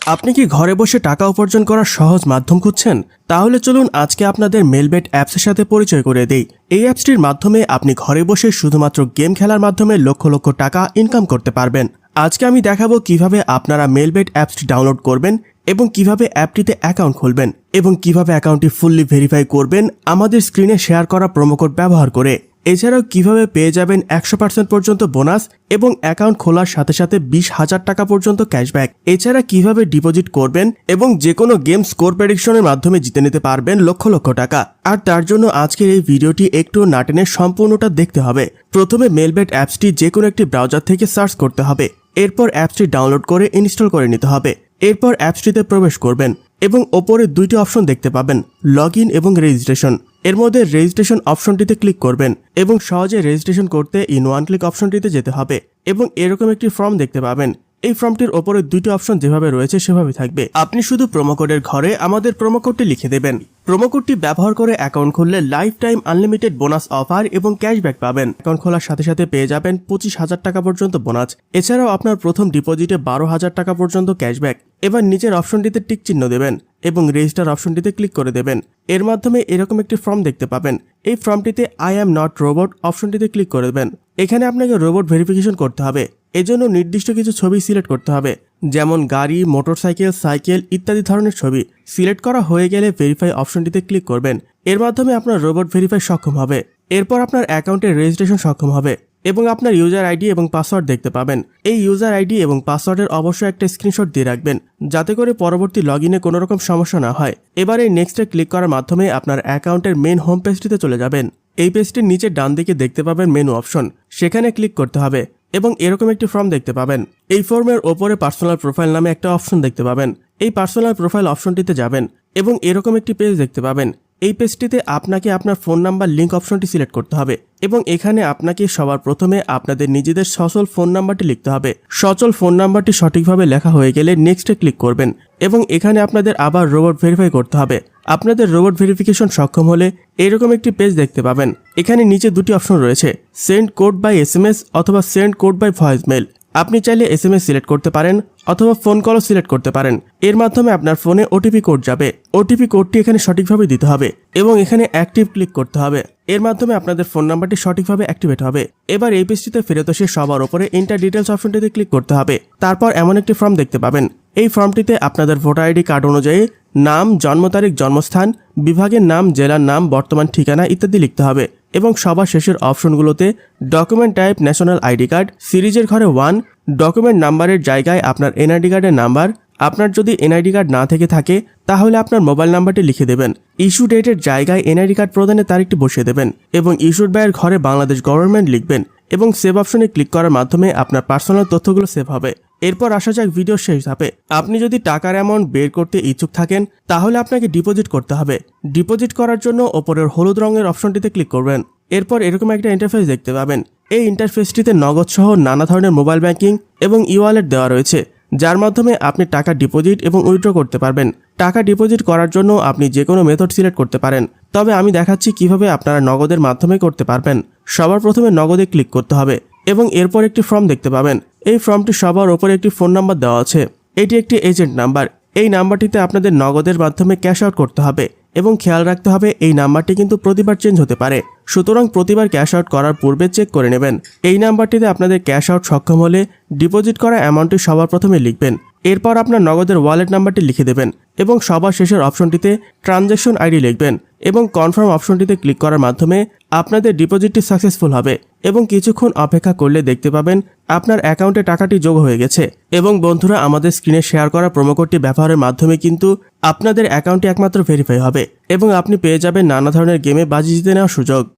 আপনি কি ঘরে বসে টাকা উপার্জন করার সহজ মাধ্যম খুঁজছেন? তাহলে চলুন আজকে আপনাদের মেলবেট অ্যাপসের সাথে পরিচয় করে দেই। এই অ্যাপসটির মাধ্যমে আপনি ঘরে বসে শুধুমাত্র গেম খেলার মাধ্যমে লক্ষ লক্ষ টাকা ইনকাম করতে পারবেন। আজকে আমি দেখাবো কিভাবে আপনারা মেলবেট অ্যাপসটি ডাউনলোড করবেন এবং কিভাবে অ্যাপটিতে অ্যাকাউন্ট খুলবেন এবং কিভাবে অ্যাকাউন্টটি ফুললি ভেরিফাই করবেন আমাদের স্ক্রিনে শেয়ার করা প্রোমো কোড ব্যবহার করে। এছাড়াও কিভাবে পেয়ে যাবেন 100% পর্যন্ত বোনাস এবং অ্যাকাউন্ট খোলার সাথে সাথে 20,000 টাকা পর্যন্ত ক্যাশব্যাক। এছাড়া কিভাবে ডিপোজিট করবেন এবং যে কোনো গেম স্কোর প্রেডিকশনের মাধ্যমে জিতে নিতে পারবেন লক্ষ লক্ষ টাকা। আর তার জন্য আজকের এই ভিডিওটি একটু না টেনে সম্পূর্ণটা দেখতে হবে। প্রথমে মেলবেট অ্যাপসটি যে কোনো একটি ব্রাউজার থেকে সার্চ করতে হবে। এরপর অ্যাপসটি ডাউনলোড করে ইনস্টল করে নিতে হবে। এরপর অ্যাপসটিতে প্রবেশ করবেন এবং ওপরে দুইটি অপশন দেখতে পাবেন, লগ ইন এবং রেজিস্ট্রেশন। এর মধ্যে রেজিস্ট্রেশন অপশনটিতে ক্লিক করবেন এবং সহজে রেজিস্ট্রেশন করতে ইন ওয়ান ক্লিক অপশনটিতে যেতে হবে এবং এরকম একটি ফর্ম দেখতে পাবেন। এই ফর্মটির ওপরে দুইটি অপশন যেভাবে রয়েছে সেভাবে থাকবে। আপনি শুধু প্রোমো কোডের ঘরে আমাদের প্রোমো কোডটি লিখে দেবেন। প্রোমো কোডটি ব্যবহার করে অ্যাকাউন্ট খুললে life time unlimited bonus offer এবং ক্যাশব্যাক পাবেন। অ্যাকাউন্ট খোলার সাথে সাথে পেয়ে যাবেন 25,000 টাকা পর্যন্ত বোনাস। এছাড়াও আপনার প্রথম ডিপোজিটে 12,000 টাকা পর্যন্ত ক্যাশব্যাক। এবার নিচের অপশনটিতে টিক চিহ্ন দেবেন এবং রেজিস্টার অপশনটিতে ক্লিক করে দেবেন। এর মাধ্যমে এরকম একটি ফর্ম দেখতে পাবেন। এই ফর্মটিতে আই অ্যাম নট রোবট অপশনটিতে ক্লিক করে দেবেন। এখানে আপনাকে রোবট ভেরিফিকেশন করতে হবে। এজন্য নির্দিষ্ট কিছু ছবি সিলেক্ট করতে হবে, যেমন গাড়ি, মোটরসাইকেল, সাইকেল ইত্যাদি ধরনের ছবি। সিলেক্ট করা হয়ে গেলে ভেরিফাই অপশনটিতে ক্লিক করবেন। এর মাধ্যমে আপনার রোবট ভেরিফাই সক্ষম হবে। এরপর আপনার অ্যাকাউন্টের রেজিস্ট্রেশন সক্ষম হবে এবং আপনার ইউজার আইডি এবং পাসওয়ার্ড দেখতে পাবেন। এই ইউজার আইডি এবং পাসওয়ার্ডের অবশ্যই একটা স্ক্রিনশট দিয়ে রাখবেন, যাতে করে পরবর্তী লগ ইনে কোনো রকম সমস্যা না হয়। এবার এই নেক্সটে ক্লিক করার মাধ্যমে আপনার অ্যাকাউন্টের মেন হোম পেজটিতে চলে যাবেন। এই পেজটির নিচে ডান দিকে দেখতে পাবেন মেনু অপশন, সেখানে ক্লিক করতে হবে এবং এরকম একটি ফর্ম দেখতে পাবেন। এই ফর্মের ওপরে পার্সোনাল প্রোফাইল নামে একটা অপশন দেখতে পাবেন। এই পার্সোনাল প্রোফাইল অপশনটিতে যাবেন এবং এরকম একটি পেজ দেখতে পাবেন। এই পেজটিতে আপনাকে আপনার ফোন নাম্বার লিঙ্ক অপশনটি সিলেক্ট করতে হবে এবং এখানে আপনাকে সবার প্রথমে আপনাদের নিজেদের সচল ফোন নাম্বারটি লিখতে হবে। সচল ফোন নাম্বারটি সঠিকভাবে লেখা হয়ে গেলে নেক্সটে ক্লিক করবেন এবং এখানে আপনাদের আবার রোবট ভেরিফাই করতে হবে। আপনাদের রোবট ভেরিফিকেশন সক্ষম হলে এরকম একটি পেজ দেখতে পাবেন। এখানে নিচে দুটি অপশন রয়েছে, সেন্ড কোড বাই SMS অথবা send code by voice mail. আপনি চাইলে SMS সিলেক্ট করতে পারেন অথবা ফোন কলও সিলেক্ট করতে পারেন। এর মাধ্যমে আপনার ফোনে ওটিপি কোড যাবে। ওটিপি কোডটি এখানে সঠিকভাবে দিতে হবে এবং এখানে অ্যাক্টিভ ক্লিক করতে হবে। এর মাধ্যমে আপনাদের ফোন নাম্বারটি সঠিকভাবে অ্যাক্টিভেট হবে। এবার এই পেজটিতে ফেরত এসে সবার উপরে এন্টার ডিটেলস অপশনটিতে ক্লিক করতে হবে। তারপর এমন একটি ফর্ম দেখতে পাবেন। এই ফর্মটিতে আপনাদের ভোটার আইডি কার্ড অনুযায়ী নাম, জন্ম তারিখ, জন্মস্থান, বিভাগের নাম, জেলার নাম, বর্তমান ঠিকানা ইত্যাদি লিখতে হবে এবং সবার শেষের অপশনগুলোতে document type national ID card, সিরিজের ঘরে 1, ডকুমেন্ট নাম্বারের জায়গায় আপনার এনআইডি কার্ডের নাম্বার। আপনার যদি এনআইডি কার্ড না থেকে থাকে তাহলে আপনার মোবাইল নাম্বারটি লিখে দেবেন। ইস্যু ডেটের জায়গায় এনআইডি কার্ড প্রদানের তারিখটি বসিয়ে দেবেন এবং ইস্যুড বাইয়ের ঘরে বাংলাদেশ গভর্নমেন্ট লিখবেন এবং সেভ অপশনে ক্লিক করার মাধ্যমে আপনার পার্সোনাল তথ্যগুলো সেভ হবে। এরপর আসা যাক ভিডিও শেষ ধাপে। আপনি যদি টাকার অ্যামাউন্ট বের করতে ইচ্ছুক থাকেন তাহলে আপনাকে ডিপোজিট করতে হবে। ডিপোজিট করার জন্য ওপরের হলুদ রঙের অপশনটিতে ক্লিক করবেন। এরপর এরকম একটা ইন্টারফেস দেখতে পাবেন। এই ইন্টারফেসটিতে নগদ সহ নানা ধরনের মোবাইল ব্যাংকিং এবং ই-ওয়ালেট দেওয়া রয়েছে, যার মাধ্যমে আপনি টাকা ডিপোজিট এবং উইথড্র করতে পারবেন। টাকা ডিপোজিট করার জন্য আপনি যে কোনো মেথড সিলেক্ট করতে পারেন, তবে আমি দেখাচ্ছি কিভাবে আপনারা নগদের মাধ্যমে করতে পারবেন। সবার প্রথমে নগদে ক্লিক করতে হবে এবং এরপর একটি ফর্ম দেখতে পাবেন। এই ফর্মটি সবার ওপরে একটি ফোন নাম্বার দেওয়া আছে। এটি একটি এজেন্ট নাম্বার। এই নাম্বারটিতে আপনাদের নগদের মাধ্যমে ক্যাশ আউট করতে হবে এবং খেয়াল রাখতে হবে এই নাম্বারটি কিন্তু প্রতিবার চেঞ্জ হতে পারে, সুতরাং প্রতিবার ক্যাশ আউট করার পূর্বে চেক করে নেবেন। এই নাম্বারটিতে আপনাদের ক্যাশ আউট সক্ষম হলে ডিপোজিট করা অ্যামাউন্টটি সবার প্রথমে লিখবেন। এরপর আপনার নগদের ওয়ালেট নাম্বারটি লিখে দেবেন এবং সবার শেষের অপশনটিতে ট্রানজ্যাকশন আইডি লিখবেন এবং কনফার্ম অপশনটিতে ক্লিক করার মাধ্যমে আপনাদের ডিপোজিটটি সাকসেসফুল হবে এবং কিছুক্ষণ অপেক্ষা করলে দেখতে পাবেন আপনার অ্যাকাউন্টে টাকাটি যোগ হয়ে গেছে। এবং বন্ধুরা, আমাদের স্ক্রিনে শেয়ার করা প্রোমো কোডটি ব্যবহারের মাধ্যমে কিন্তু আপনাদের অ্যাকাউন্টটি একমাত্র ভেরিফাই হবে এবং আপনি পেয়ে যাবেন নানা ধরনের গেমে বাজি জিতে নেওয়ার সুযোগ।